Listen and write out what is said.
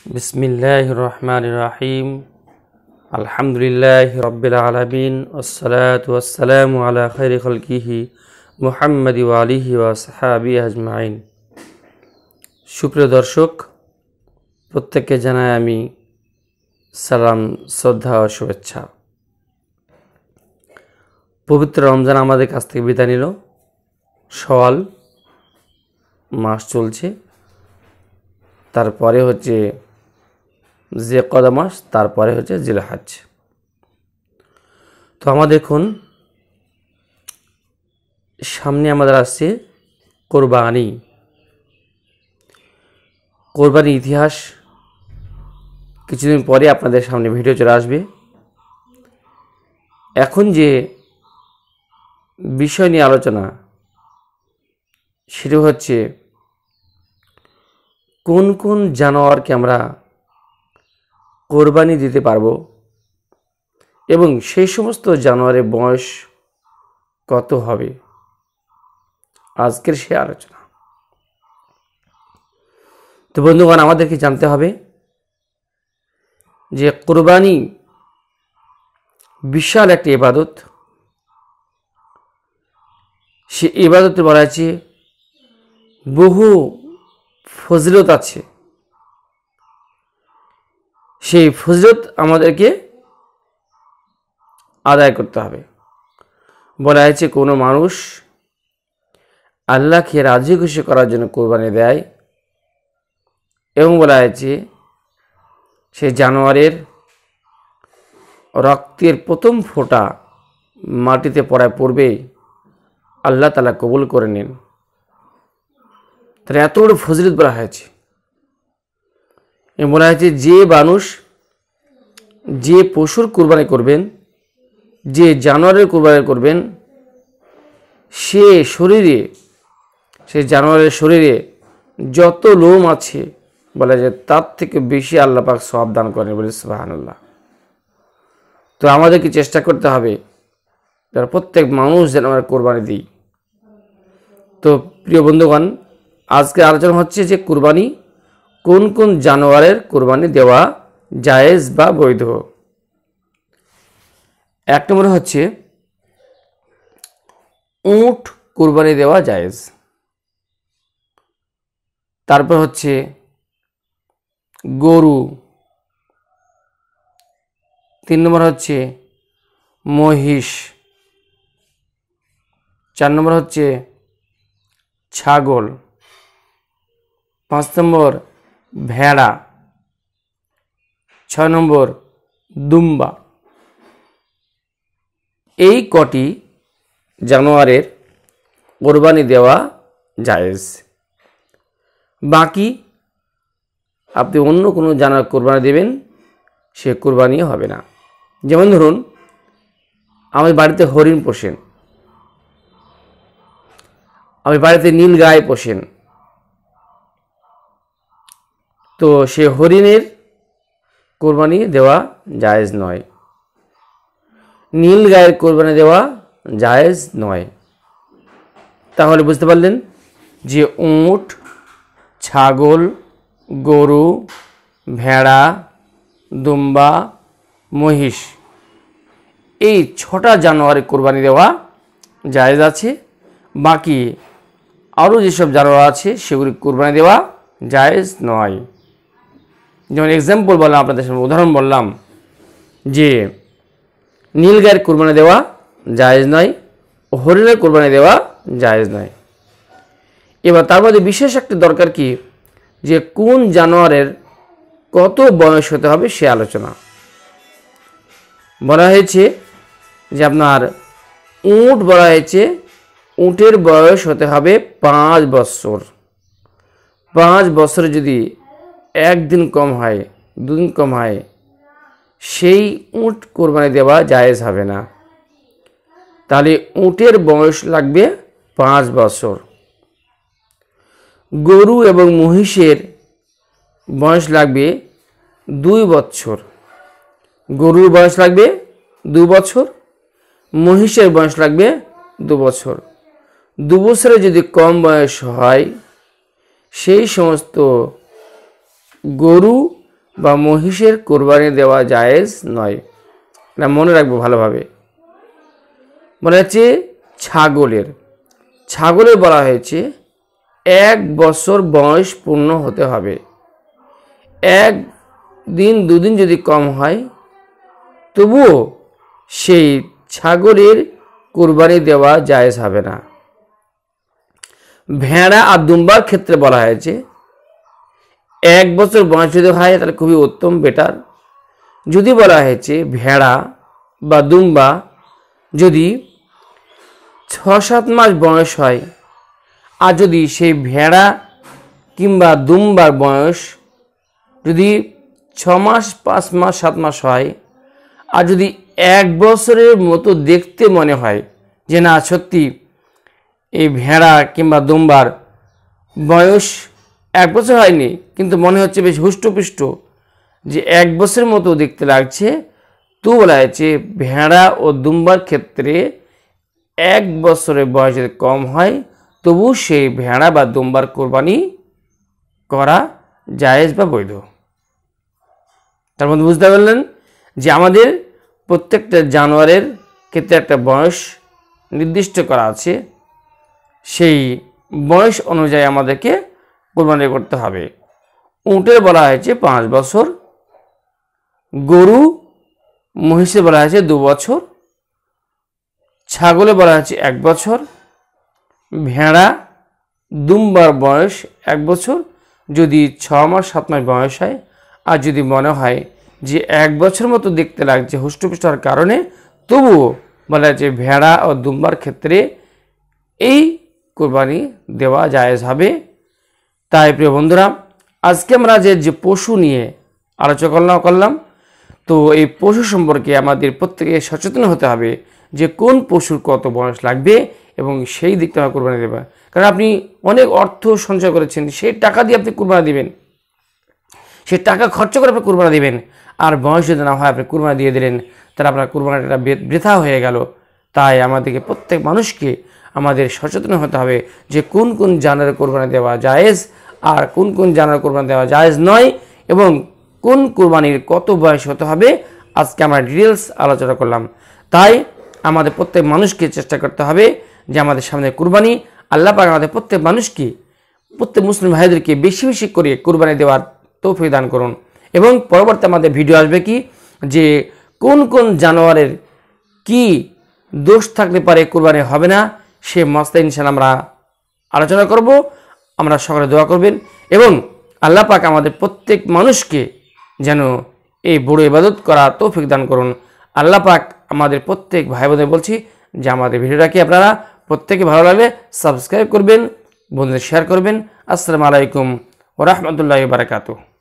बिस्मिल्लाहिर रहमानिर रहीम अल्हम्दुलिल्लाहि रब्बिल आलामीन वस्सलातु वस्सलामु अला खैरि खल्किही मुहम्मद व आलिहि व असहाबिहि अजमाइन। সুপ্রিয় দর্শক, প্রত্যেককে জানাই আমি সালাম, শ্রদ্ধা ও শুভেচ্ছা। পবিত্র রমজান আমাদের কাছ থেকে বিদায় নিল। শাওয়াল মাস চলছে, তারপরে হচ্ছে জিলকদা মাস, তারপরে হচ্ছে জিলহজ। তো আমাদের এখন সামনে আমাদের আসছে কোরবানি। কোরবানির ইতিহাস কিছুদিন পরে আপনাদের সামনে ভিডিও চলে আসবে। এখন যে বিষয় নিয়ে আলোচনা, সেটা হচ্ছে কোন কোন জানোয়ারকে আমরা কোরবানি দিতে পারবো এবং সেই সমস্ত জানোয়ারের বয়স কত হবে, আজকের সে আলোচনা। তো বন্ধুগণ, আমাদেরকে জানতে হবে যে কোরবানি বিশাল একটি ইবাদত। সে ইবাদতে বলা আছে বহু ফজিলত আছে। সেই ফজিলত আমাদেরকে আদায় করতে হবে। বলা হয়েছে কোনো মানুষ আল্লাহকে রাজি খুশি করার জন্য কোরবানি দেয়, এবং বলা হয়েছে সে জানোয়ারের রক্তের প্রথম ফোঁটা মাটিতে পড়বে, আল্লাহ তাআলা কবুল করে নেন। তাহলে এত বড় ফজিলত বলা হয়েছে। বলা হয়েছে যে মানুষ যে পশুর কোরবানি করবেন, যে জানোয়ারের কোরবানি করবেন, সে জানোয়ারের শরীরে যত লোম আছে, বলা যায় তার থেকে বেশি আল্লাহ পাক সওয়াব দান করেন, বলে সুবহানাল্লাহ। তো আমাদেরকে চেষ্টা করতে হবে যারা প্রত্যেক মানুষ যেন আমরা কোরবানি দিই। তো প্রিয় বন্ধুগণ, আজকে আলোচনা হচ্ছে যে কোরবানি কোন কোন জানোয়ারের কোরবানি দেওয়া জায়েজ বা বৈধ। এক নম্বর হচ্ছে উট কোরবানি দেওয়া জায়েজ। তারপর হচ্ছে গরু। 3 নম্বর হচ্ছে মহিষ। 4 নম্বর হচ্ছে ছাগল। 5 নম্বর ভেড়া। 6 নম্বর দুম্বা। এই কটি জানোয়ারের কোরবানি দেওয়া জায়েজ। বাকি আপনি অন্য কোনো জানোয়ার কোরবানি দেবেন, সে কোরবানি হবে না। যেমন ধরুন, আমার বাড়িতে হরিণ পোষেন, আমি বাড়িতে নীল গাই পোষেন, তো সে হরিণের কোরবানি দেওয়া জায়েজ নয়, নীল গায়ের কোরবানি দেওয়া জায়েজ নয়। তাহলে বুঝতে পারলেন যে উট, ছাগল, গরু, ভেড়া, দুম্বা, মহিষ, এই 6টা জানোয়ারের কোরবানি দেওয়া জায়েজ আছে। বাকি আরও যেসব জানোয়ার আছে সেগুলি কোরবানি দেওয়া জায়েজ নয়। যেমন এক্সাম্পল বললাম, আপনাদের সামনে উদাহরণ বললাম যে নীল গায়ের কোরবানি দেওয়া জায়েজ নয়, হরিণের কোরবানি দেওয়া জায়েজ নয়। এবার তার মধ্যে বিশেষ একটা দরকার কি, যে কোন জানোয়ারের কত বয়স হতে হবে সে আলোচনা। বলা হয়েছে যে আপনার উট, বলা হয়েছে উটের বয়স হতে হবে 5 বছর। 5 বছরে যদি 1 দিন কম হয়, 2 দিন কম হয়, সেই উট কোরবানি দেওয়া জায়েজ হবে না। তাহলে উটের বয়স লাগবে 5 বছর। গরু এবং মহিষের বয়স লাগবে 2 বছর। গরুর বয়স লাগবে 2 বছর, মহিষের বয়স লাগবে 2 বছর। 2 বছরে যদি কম বয়স হয়, সেই সমস্ত গরু বা মহিষের কোরবানি দেওয়া জায়েজ নয়। এটা মনে রাখবো ভালোভাবে। বলা হচ্ছে ছাগলের বলা হয়েছে 1 বছর বয়স পূর্ণ হতে হবে। 1 দিন 2 দিন যদি কম হয় তবুও সেই ছাগলের কোরবানি দেওয়া জায়েজ হবে না। ভেড়া আর দুম্বার ক্ষেত্রে বলা হয়েছে 1 বছর বয়স যদি হয় তাহলে খুবই উত্তম, বেটার। যদি বলা হয়েছে ভেড়া বা দুম্বা যদি 6-7 মাস বয়স হয়, আর যদি সেই ভেড়া কিংবা দুম্বার বয়স যদি 6 মাস 5 মাস 7 মাস হয়, আর যদি 1 বছরের মতো দেখতে মনে হয় যে না সত্যি এই ভেড়া কিংবা দুম্বার বয়স 1 বছর হয়নি কিন্তু মনে হচ্ছে বেশ হুষ্টপুষ্ট, যে 1 বছরের মতো দেখতে লাগছে, তো বলা হয়েছে ভেড়া ও দুম্বার ক্ষেত্রে 1 বছরের বয়স যদি কম হয় তবু সেই ভেড়া বা দুম্বার কোরবানি করা জায়েজ বা বৈধ। তার মধ্যে বুঝতে পারলেন যে আমাদের প্রত্যেকটা জানোয়ারের ক্ষেত্রে একটা বয়স নির্দিষ্ট করা আছে, সেই বয়স অনুযায়ী আমাদেরকে কোরবানি করতে হবে। উটের বলা হয়েছে 5 বছর, গরু মহিষে বলা হয়েছে 2 বছর, ছাগলে বলা হয়েছে 1 বছর, ভেড়া দুম্বার বয়স 1 বছর যদি 6 মাস 7 মাস বয়স হয়, আর যদি মনে হয় যে 1 বছর মতো দেখতে লাগছে হুষ্টপুষ্ট হওয়ার কারণে, তবুও বলা হয়েছে ভেড়া ও দুম্বার ক্ষেত্রে এই কোরবানি দেওয়া জায়েজ হবে। তাই প্রিয় বন্ধুরা, আজকে আমরা যে পশু নিয়ে আলোচনা করলাম, তো এই পশু সম্পর্কে আমাদের প্রত্যেকে সচেতন হতে হবে যে কোন পশুর কত বয়স লাগবে এবং সেই দিকটা কোরবানি দেবে। কারণ আপনি অনেক অর্থ সঞ্চয় করেছেন, সেই টাকা দিয়ে আপনি কোরবানি দিবেন, সেই টাকা খরচ করে আপনি কোরবানি দিবেন, আর বয়স যদি না হয় আপনি কোরবানি দিয়ে দিলেন, তাহলে আপনার কোরবানিটা বৃথা হয়ে গেল। তাই আমাদেরকে প্রত্যেক মানুষকে আমাদের সচেতন হতে হবে যে কোন কোন জানোয়ারের কোরবানি দেওয়া জায়েজ আর কোন কোন জানোয়ারের কোরবানি দেওয়া জায়েজ নয়, এবং কোন কোরবানির কত বয়স হতে হবে আজকে আমরা ডিটেলস আলোচনা করলাম। তাই আমাদের প্রত্যেক মানুষকে চেষ্টা করতে হবে যে আমাদের সামনে কোরবানি, আল্লাহ পাক আমাদের প্রত্যেক মানুষকে, প্রত্যেক মুসলিম ভাইদেরকে বেশি বেশি করে কোরবানি দেওয়ার তৌফিক দান করুন। এবং পরবর্তী আমাদের ভিডিও আসবে কি যে কোন কোন জানোয়ারের কি দোষ থাকতে পারে কোরবানি হবে না, সে মাসলা ইনশাআল্লাহ আমরা আলোচনা করব। আমরা সকলে দোয়া করবেন এবং আল্লাহ পাক আমাদের প্রত্যেক মানুষকে যেন এই বড় ইবাদত করা তৌফিক দান করুন। আল্লাহ পাক আমাদের প্রত্যেক ভাই বোনদের বলছি যে আমাদের ভিডিওটাকে আপনারা প্রত্যেকে ভালো লাগলে সাবস্ক্রাইব করবেন, বন্ধুদের শেয়ার করবেন। আসসালামু আলাইকুম ওয়া রাহমাতুল্লাহি ওয়া বারাকাতুহু।